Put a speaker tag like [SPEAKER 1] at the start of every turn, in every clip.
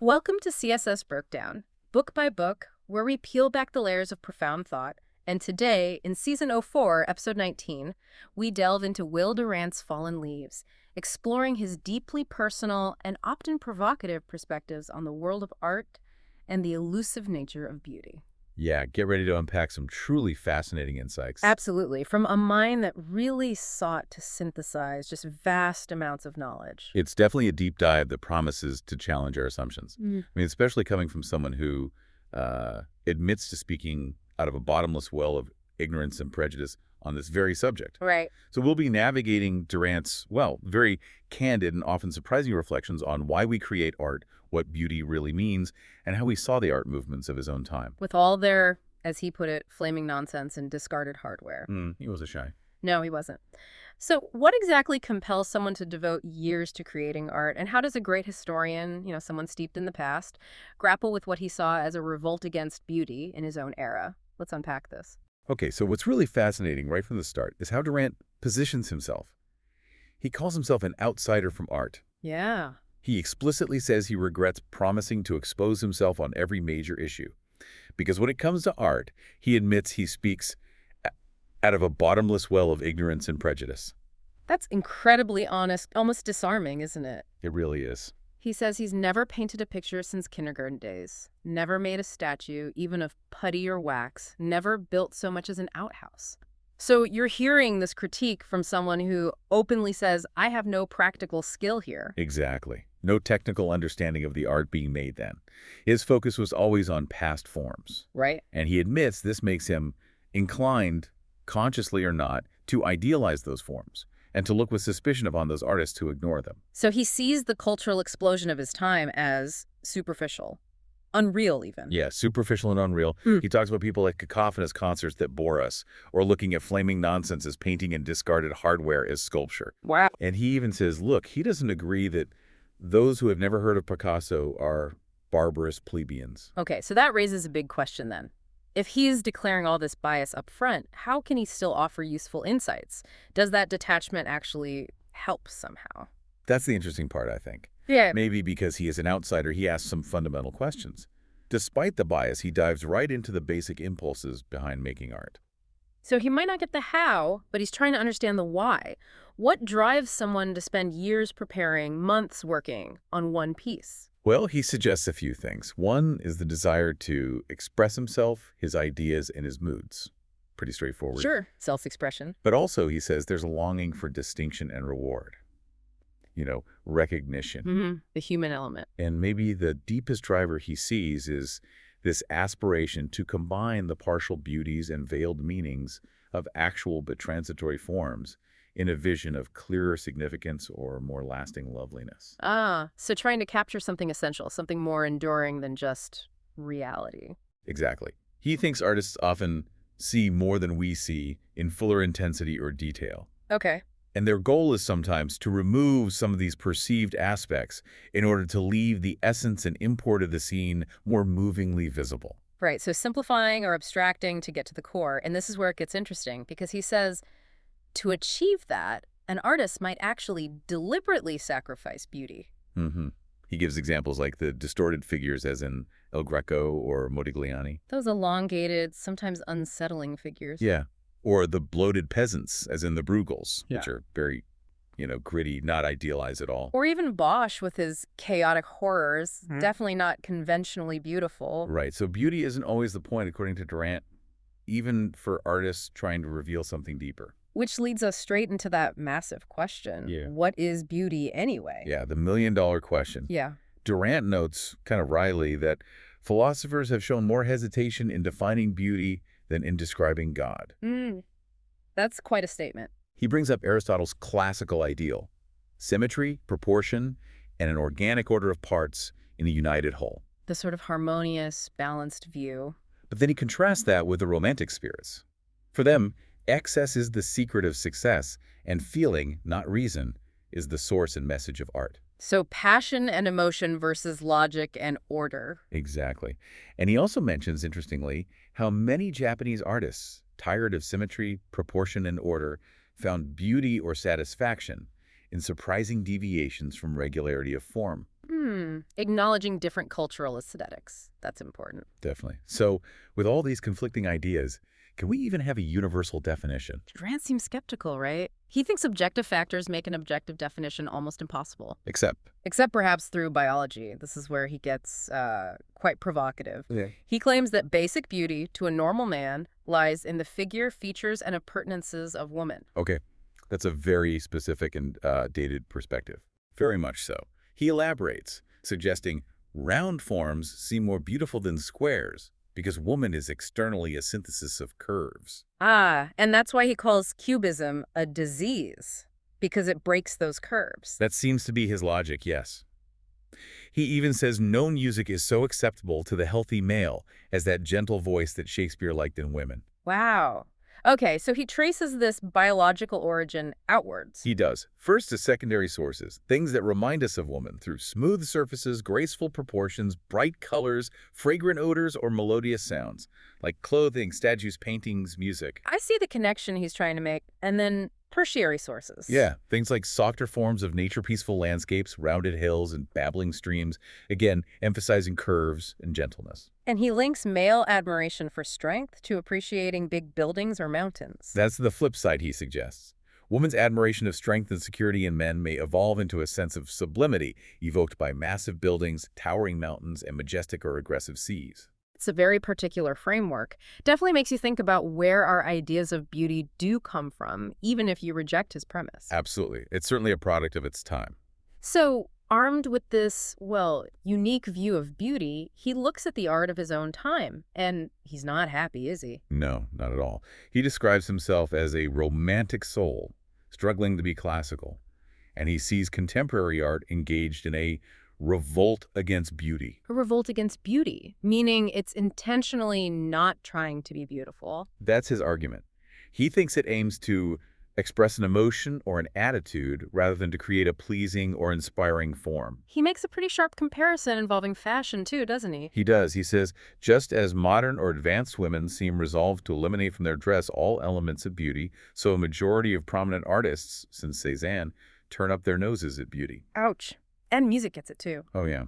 [SPEAKER 1] Welcome to CSS Breakdown, book by book, where we peel back the layers of profound thought. And today, in Season 04, Episode 19, we delve into Will Durant's Fallen Leaves, exploring his deeply personal and often provocative perspectives on the world of art and the elusive nature of beauty.
[SPEAKER 2] Yeah, get ready to unpack some truly fascinating insights.
[SPEAKER 1] Absolutely, from a mind that really sought to synthesize just vast amounts of knowledge.
[SPEAKER 2] It's definitely a deep dive that promises to challenge our assumptions.
[SPEAKER 1] Mm.
[SPEAKER 2] I mean, especially coming from someone who admits to speaking out of a bottomless well of ignorance and prejudice on this very subject.
[SPEAKER 1] Right.
[SPEAKER 2] So we'll be navigating Durant's, well, very candid and often surprising reflections on why we create art, what beauty really means, and how he saw the art movements of his own time.
[SPEAKER 1] With all their, as he put it, flaming nonsense and discarded hardware.
[SPEAKER 2] He wasn't shy.
[SPEAKER 1] No, he wasn't. So what exactly compels someone to devote years to creating art, and how does a great historian, someone steeped in the past, grapple with what he saw as a revolt against beauty in his own era? Let's unpack this.
[SPEAKER 2] Okay, so what's really fascinating right from the start is how Durant positions himself. He calls himself an outsider from art.
[SPEAKER 1] Yeah.
[SPEAKER 2] He explicitly says he regrets promising to expose himself on every major issue. Because when it comes to art, he admits he speaks out of a bottomless well of ignorance and prejudice.
[SPEAKER 1] That's incredibly honest, almost disarming, isn't it?
[SPEAKER 2] It really is.
[SPEAKER 1] He says he's never painted a picture since kindergarten days, never made a statue, even of putty or wax, never built so much as an outhouse. So you're hearing this critique from someone who openly says, I have no practical skill here.
[SPEAKER 2] Exactly. No technical understanding of the art being made then. His focus was always on past forms.
[SPEAKER 1] Right.
[SPEAKER 2] And he admits this makes him inclined, consciously or not, to idealize those forms and to look with suspicion upon those artists who ignore them.
[SPEAKER 1] So he sees the cultural explosion of his time as superficial, unreal even.
[SPEAKER 2] Yeah, superficial and unreal. He talks about people like cacophonous concerts that bore us, or looking at flaming nonsense as painting and discarded hardware as sculpture.
[SPEAKER 1] Wow.
[SPEAKER 2] And he even says, look, he doesn't agree that those who have never heard of Picasso are barbarous plebeians.
[SPEAKER 1] Okay, so that raises a big question then. If he is declaring all this bias up front, how can he still offer useful insights? Does that detachment actually help somehow?
[SPEAKER 2] That's the interesting part, I think.
[SPEAKER 1] Yeah.
[SPEAKER 2] Maybe because he is an outsider, he asks some fundamental questions. Despite the bias, he dives right into the basic impulses behind making art.
[SPEAKER 1] So he might not get the how, but he's trying to understand the why. What drives someone to spend years preparing, months working on one piece?
[SPEAKER 2] Well, he suggests a few things. One is the desire to express himself, his ideas, and his moods. Pretty straightforward.
[SPEAKER 1] Sure, self-expression.
[SPEAKER 2] But also, he says there's a longing for distinction and reward. Recognition.
[SPEAKER 1] The human element.
[SPEAKER 2] And maybe the deepest driver he sees is this aspiration to combine the partial beauties and veiled meanings of actual but transitory forms in a vision of clearer significance or more lasting loveliness.
[SPEAKER 1] So trying to capture something essential, something more enduring than just reality.
[SPEAKER 2] Exactly. He thinks artists often see more than we see in fuller intensity or detail.
[SPEAKER 1] Okay.
[SPEAKER 2] And their goal is sometimes to remove some of these perceived aspects in order to leave the essence and import of the scene more movingly visible.
[SPEAKER 1] Right, so simplifying or abstracting to get to the core. And this is where it gets interesting, because he says to achieve that, an artist might actually deliberately sacrifice beauty.
[SPEAKER 2] He gives examples like the distorted figures as in El Greco or Modigliani.
[SPEAKER 1] Those elongated, sometimes unsettling figures.
[SPEAKER 2] Yeah. Or the bloated peasants, as in the Bruegels,
[SPEAKER 1] Yeah.
[SPEAKER 2] which are very, gritty, not idealized at all.
[SPEAKER 1] Or even Bosch with his chaotic horrors, definitely not conventionally beautiful.
[SPEAKER 2] Right. So beauty isn't always the point, according to Durant, even for artists trying to reveal something deeper.
[SPEAKER 1] Which leads us straight into that massive question.
[SPEAKER 2] Yeah.
[SPEAKER 1] What is beauty anyway?
[SPEAKER 2] Yeah, the million-dollar question.
[SPEAKER 1] Yeah.
[SPEAKER 2] Durant notes, kind of wryly, that philosophers have shown more hesitation in defining beauty than in describing God.
[SPEAKER 1] That's quite a statement.
[SPEAKER 2] He brings up Aristotle's classical ideal: symmetry, proportion, and an organic order of parts in a united whole.
[SPEAKER 1] The sort of harmonious, balanced view.
[SPEAKER 2] But then he contrasts that with the Romantic spirits. For them, excess is the secret of success, and feeling, not reason, is the source and message of art.
[SPEAKER 1] So passion and emotion versus logic and order.
[SPEAKER 2] Exactly. And he also mentions, interestingly, how many Japanese artists, tired of symmetry, proportion, and order, found beauty or satisfaction in surprising deviations from regularity of form.
[SPEAKER 1] Acknowledging different cultural aesthetics. That's important.
[SPEAKER 2] Definitely. So, with all these conflicting ideas, can we even have a universal definition?
[SPEAKER 1] Durant seems skeptical, right? He thinks objective factors make an objective definition almost impossible. Except perhaps through biology. This is where he gets quite provocative.
[SPEAKER 2] Yeah.
[SPEAKER 1] He claims that basic beauty to a normal man lies in the figure, features, and appurtenances of woman.
[SPEAKER 2] Okay, that's a very specific and dated perspective. Very much so. He elaborates, suggesting round forms seem more beautiful than squares because woman is externally a synthesis of curves.
[SPEAKER 1] And that's why he calls cubism a disease, because it breaks those curves.
[SPEAKER 2] That seems to be his logic, yes. He even says no music is so acceptable to the healthy male as that gentle voice that Shakespeare liked in women.
[SPEAKER 1] Wow. Okay, so he traces this biological origin outwards.
[SPEAKER 2] He does. First to secondary sources, things that remind us of woman through smooth surfaces, graceful proportions, bright colors, fragrant odors, or melodious sounds, like clothing, statues, paintings, music.
[SPEAKER 1] I see the connection he's trying to make, and then tertiary sources.
[SPEAKER 2] Yeah, things like softer forms of nature-peaceful landscapes, rounded hills, and babbling streams, again, emphasizing curves and gentleness.
[SPEAKER 1] And he links male admiration for strength to appreciating big buildings or mountains.
[SPEAKER 2] That's the flip side, he suggests. Woman's admiration of strength and security in men may evolve into a sense of sublimity evoked by massive buildings, towering mountains, and majestic or aggressive seas.
[SPEAKER 1] It's a very particular framework. Definitely makes you think about where our ideas of beauty do come from, even if you reject his premise.
[SPEAKER 2] Absolutely. It's certainly a product of its time.
[SPEAKER 1] So, armed with this, well, unique view of beauty, he looks at the art of his own time. And he's not happy, is he?
[SPEAKER 2] No, not at all. He describes himself as a romantic soul, struggling to be classical. And he sees contemporary art engaged in a revolt against beauty.
[SPEAKER 1] A revolt against beauty, meaning it's intentionally not trying to be beautiful.
[SPEAKER 2] That's his argument. He thinks it aims to express an emotion or an attitude rather than to create a pleasing or inspiring form.
[SPEAKER 1] He makes a pretty sharp comparison involving fashion too, doesn't he?
[SPEAKER 2] He does. He says, just as modern or advanced women seem resolved to eliminate from their dress all elements of beauty, so a majority of prominent artists, since Cézanne, turn up their noses at beauty.
[SPEAKER 1] Ouch. And music gets it too.
[SPEAKER 2] Oh, yeah.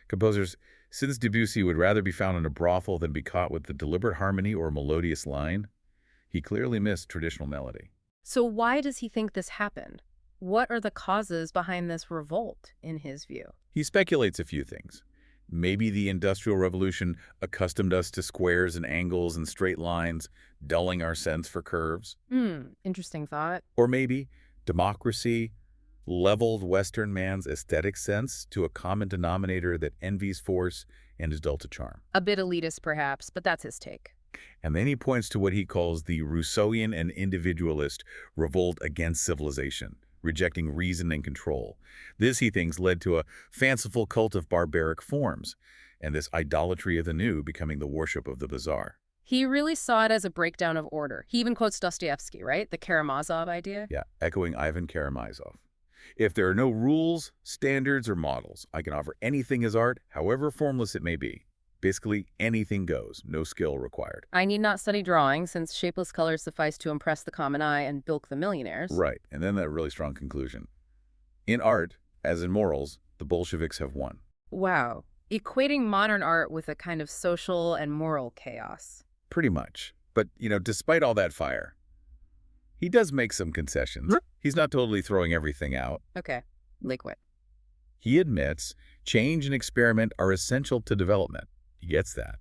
[SPEAKER 2] Composers, since Debussy would rather be found in a brothel than be caught with the deliberate harmony or melodious line, he clearly missed traditional melody.
[SPEAKER 1] So why does he think this happened? What are the causes behind this revolt, in his view?
[SPEAKER 2] He speculates a few things. Maybe the Industrial Revolution accustomed us to squares and angles and straight lines, dulling our sense for curves.
[SPEAKER 1] Interesting thought.
[SPEAKER 2] Or maybe democracy leveled Western man's aesthetic sense to a common denominator that envies force and is dull to charm.
[SPEAKER 1] A bit elitist, perhaps, but that's his take.
[SPEAKER 2] And then he points to what he calls the Rousseauian and individualist revolt against civilization, rejecting reason and control. This, he thinks, led to a fanciful cult of barbaric forms, and this idolatry of the new becoming the worship of the bizarre.
[SPEAKER 1] He really saw it as a breakdown of order. He even quotes Dostoevsky, right? The Karamazov idea?
[SPEAKER 2] Yeah, echoing Ivan Karamazov. If there are no rules, standards, or models, I can offer anything as art, however formless it may be. Basically, anything goes, no skill required.
[SPEAKER 1] I need not study drawing, since shapeless colors suffice to impress the common eye and bilk the millionaires.
[SPEAKER 2] Right, and then that really strong conclusion. In art, as in morals, the Bolsheviks have won.
[SPEAKER 1] Wow. Equating modern art with a kind of social and moral chaos.
[SPEAKER 2] Pretty much. But, despite all that fire, he does make some concessions. He's not totally throwing everything out.
[SPEAKER 1] Okay, liquid.
[SPEAKER 2] He admits change and experiment are essential to development. He gets that.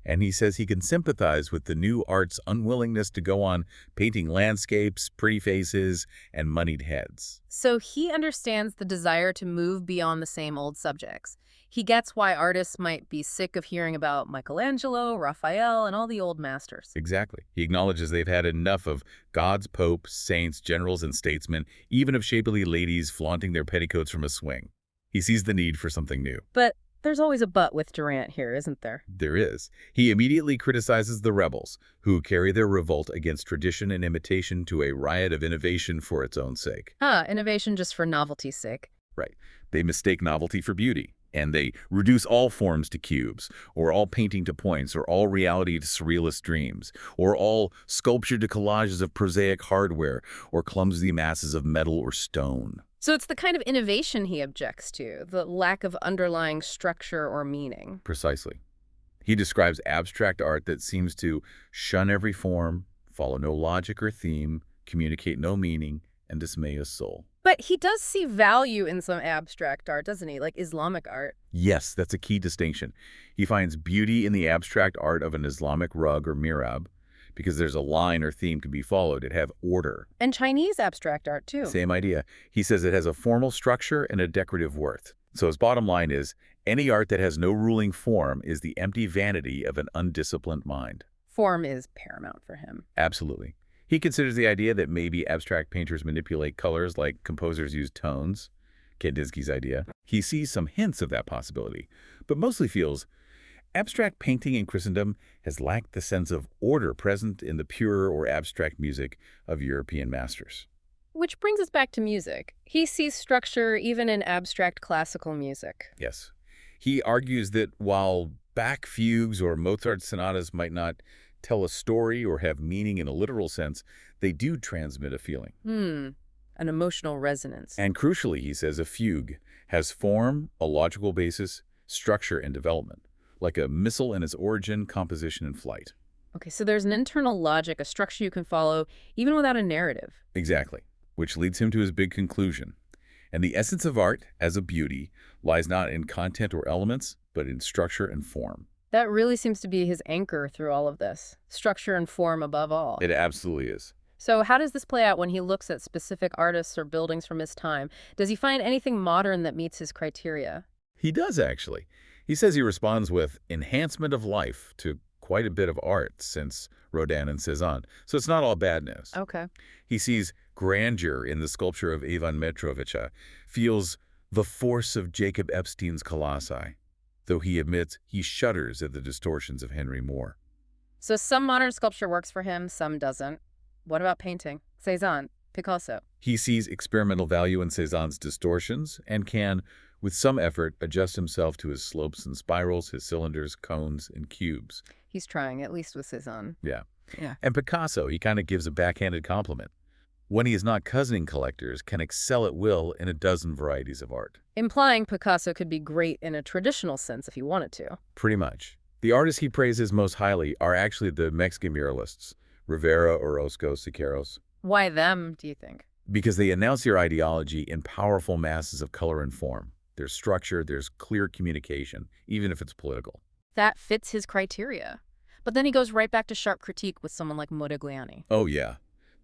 [SPEAKER 2] And he says he can sympathize with the new art's unwillingness to go on painting landscapes, pretty faces, and moneyed heads.
[SPEAKER 1] So he understands the desire to move beyond the same old subjects. He gets why artists might be sick of hearing about Michelangelo, Raphael, and all the old masters.
[SPEAKER 2] Exactly. He acknowledges they've had enough of gods, popes, saints, generals, and statesmen, even of shapely ladies flaunting their petticoats from a swing. He sees the need for something new.
[SPEAKER 1] But there's always a but with Durant here, isn't there?
[SPEAKER 2] There is. He immediately criticizes the rebels, who carry their revolt against tradition and imitation to a riot of innovation for its own sake.
[SPEAKER 1] Innovation just for novelty's sake.
[SPEAKER 2] Right. They mistake novelty for beauty, and they reduce all forms to cubes, or all painting to points, or all reality to surrealist dreams, or all sculpture to collages of prosaic hardware, or clumsy masses of metal or stone.
[SPEAKER 1] So it's the kind of innovation he objects to, the lack of underlying structure or meaning.
[SPEAKER 2] Precisely. He describes abstract art that seems to shun every form, follow no logic or theme, communicate no meaning, and dismay his soul.
[SPEAKER 1] But he does see value in some abstract art, doesn't he? Like Islamic art.
[SPEAKER 2] Yes, that's a key distinction. He finds beauty in the abstract art of an Islamic rug or mihrab because there's a line or theme can be followed. It have order.
[SPEAKER 1] And Chinese abstract art, too.
[SPEAKER 2] Same idea. He says it has a formal structure and a decorative worth. So his bottom line is, any art that has no ruling form is the empty vanity of an undisciplined mind.
[SPEAKER 1] Form is paramount for him.
[SPEAKER 2] Absolutely. He considers the idea that maybe abstract painters manipulate colors like composers use tones, Kandinsky's idea. He sees some hints of that possibility, but mostly feels abstract painting in Christendom has lacked the sense of order present in the pure or abstract music of European masters.
[SPEAKER 1] Which brings us back to music. He sees structure even in abstract classical music.
[SPEAKER 2] Yes. He argues that while Bach fugues or Mozart sonatas might not tell a story or have meaning in a literal sense, they do transmit a feeling.
[SPEAKER 1] An emotional resonance.
[SPEAKER 2] And crucially, he says, a fugue has form, a logical basis, structure, and development, like a missile in its origin, composition, and flight.
[SPEAKER 1] Okay, so there's an internal logic, a structure you can follow, even without a narrative.
[SPEAKER 2] Exactly, which leads him to his big conclusion. And the essence of art, as a beauty, lies not in content or elements, but in structure and form.
[SPEAKER 1] That really seems to be his anchor through all of this. Structure and form above all.
[SPEAKER 2] It absolutely is.
[SPEAKER 1] So how does this play out when he looks at specific artists or buildings from his time? Does he find anything modern that meets his criteria?
[SPEAKER 2] He does, actually. He says he responds with enhancement of life to quite a bit of art since Rodin and Cézanne. So it's not all bad news.
[SPEAKER 1] Okay.
[SPEAKER 2] He sees grandeur in the sculpture of Ivan Mitrovica, feels the force of Jacob Epstein's Colossi, though he admits he shudders at the distortions of Henry Moore.
[SPEAKER 1] So some modern sculpture works for him, some doesn't. What about painting? Cézanne, Picasso.
[SPEAKER 2] He sees experimental value in Cézanne's distortions and can, with some effort, adjust himself to his slopes and spirals, his cylinders, cones, and cubes.
[SPEAKER 1] He's trying, at least with Cézanne.
[SPEAKER 2] Yeah.
[SPEAKER 1] Yeah.
[SPEAKER 2] And Picasso, he kind of gives a backhanded compliment. When he is not cousining collectors, can excel at will in a dozen varieties of art.
[SPEAKER 1] Implying Picasso could be great in a traditional sense if he wanted to.
[SPEAKER 2] Pretty much. The artists he praises most highly are actually the Mexican muralists, Rivera, Orozco, Siqueiros.
[SPEAKER 1] Why them, do you think?
[SPEAKER 2] Because they announce their ideology in powerful masses of color and form. There's structure, there's clear communication, even if it's political.
[SPEAKER 1] That fits his criteria. But then he goes right back to sharp critique with someone like Modigliani.
[SPEAKER 2] Oh, yeah.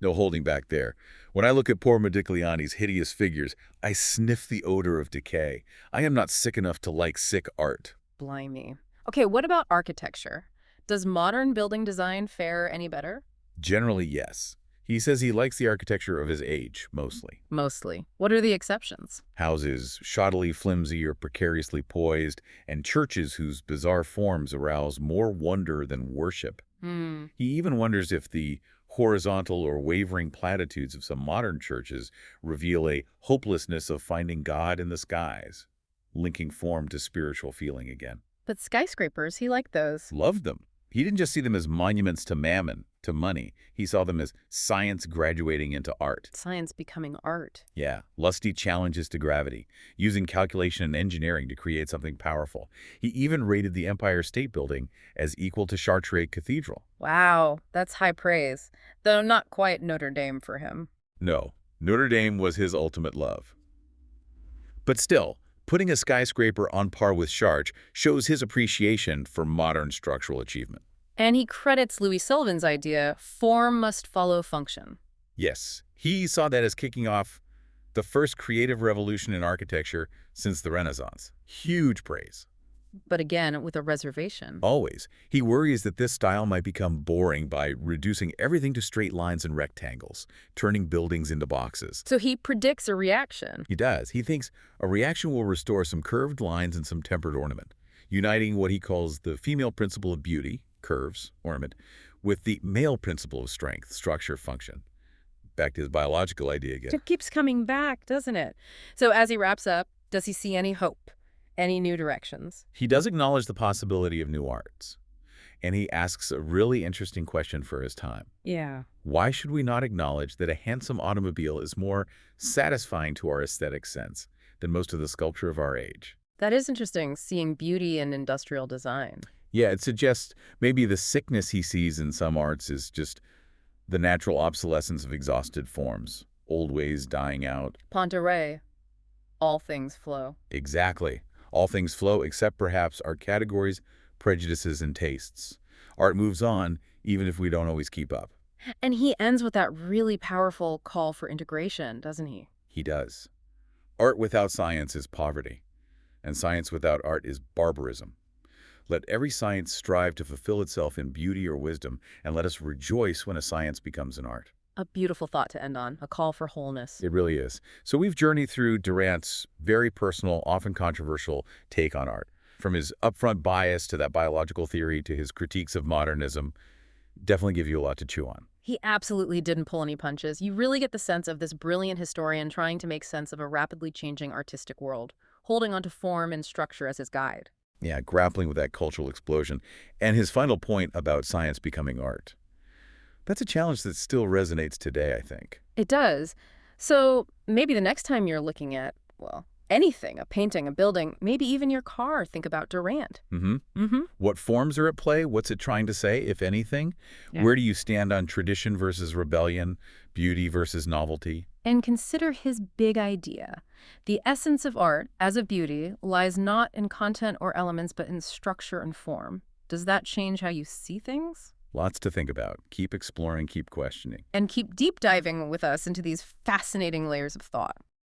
[SPEAKER 2] No holding back there. When I look at poor Modigliani's hideous figures, I sniff the odor of decay. I am not sick enough to like sick art.
[SPEAKER 1] Blimey. Okay, what about architecture? Does modern building design fare any better?
[SPEAKER 2] Generally, yes. He says he likes the architecture of his age, mostly.
[SPEAKER 1] Mostly. What are the exceptions?
[SPEAKER 2] Houses shoddily flimsy or precariously poised, and churches whose bizarre forms arouse more wonder than worship. He even wonders if the horizontal or wavering platitudes of some modern churches reveal a hopelessness of finding God in the skies, linking form to spiritual feeling again.
[SPEAKER 1] But skyscrapers, he liked those.
[SPEAKER 2] Loved them. He didn't just see them as monuments to mammon, to money. He saw them as science graduating into art.
[SPEAKER 1] Science becoming art.
[SPEAKER 2] Yeah, lusty challenges to gravity, using calculation and engineering to create something powerful. He even rated the Empire State Building as equal to Chartres Cathedral.
[SPEAKER 1] Wow, that's high praise. Though not quite Notre Dame for him.
[SPEAKER 2] No, Notre Dame was his ultimate love. But still, putting a skyscraper on par with Chartres shows his appreciation for modern structural achievement.
[SPEAKER 1] And he credits Louis Sullivan's idea, form must follow function.
[SPEAKER 2] Yes, he saw that as kicking off the first creative revolution in architecture since the Renaissance. Huge praise.
[SPEAKER 1] But again, with a reservation.
[SPEAKER 2] Always. He worries that this style might become boring by reducing everything to straight lines and rectangles, turning buildings into boxes.
[SPEAKER 1] So he predicts a reaction.
[SPEAKER 2] He does. He thinks a reaction will restore some curved lines and some tempered ornament, uniting what he calls the female principle of beauty, curves, ornament, with the male principle of strength, structure, function. Back to his biological idea again.
[SPEAKER 1] It keeps coming back, doesn't it? So as he wraps up, does he see any hope? Any new directions?
[SPEAKER 2] He does acknowledge the possibility of new arts. And he asks a really interesting question for his time.
[SPEAKER 1] Yeah.
[SPEAKER 2] Why should we not acknowledge that a handsome automobile is more satisfying to our aesthetic sense than most of the sculpture of our age?
[SPEAKER 1] That is interesting, seeing beauty in industrial design.
[SPEAKER 2] Yeah, it suggests maybe the sickness he sees in some arts is just the natural obsolescence of exhausted forms, old ways dying out.
[SPEAKER 1] Ponderay, all things flow.
[SPEAKER 2] Exactly. All things flow except perhaps our categories, prejudices, and tastes. Art moves on, even if we don't always keep up.
[SPEAKER 1] And he ends with that really powerful call for integration, doesn't he?
[SPEAKER 2] He does. Art without science is poverty, and science without art is barbarism. Let every science strive to fulfill itself in beauty or wisdom, and let us rejoice when a science becomes an art.
[SPEAKER 1] A beautiful thought to end on, a call for wholeness.
[SPEAKER 2] It really is. So we've journeyed through Durant's very personal, often controversial take on art. From his upfront bias to that biological theory to his critiques of modernism, definitely give you a lot to chew on.
[SPEAKER 1] He absolutely didn't pull any punches. You really get the sense of this brilliant historian trying to make sense of a rapidly changing artistic world, holding onto form and structure as his guide.
[SPEAKER 2] Yeah, grappling with that cultural explosion. And his final point about science becoming art. That's a challenge that still resonates today, I think.
[SPEAKER 1] It does. So maybe the next time you're looking at, well, anything, a painting, a building, maybe even your car, think about Durant.
[SPEAKER 2] What forms are at play? What's it trying to say, if anything?
[SPEAKER 1] Yeah.
[SPEAKER 2] Where do you stand on tradition versus rebellion, beauty versus novelty?
[SPEAKER 1] And consider his big idea. The essence of art, as of beauty, lies not in content or elements, but in structure and form. Does that change how you see things?
[SPEAKER 2] Lots to think about. Keep exploring, keep questioning.
[SPEAKER 1] And keep deep diving with us into these fascinating layers of thought.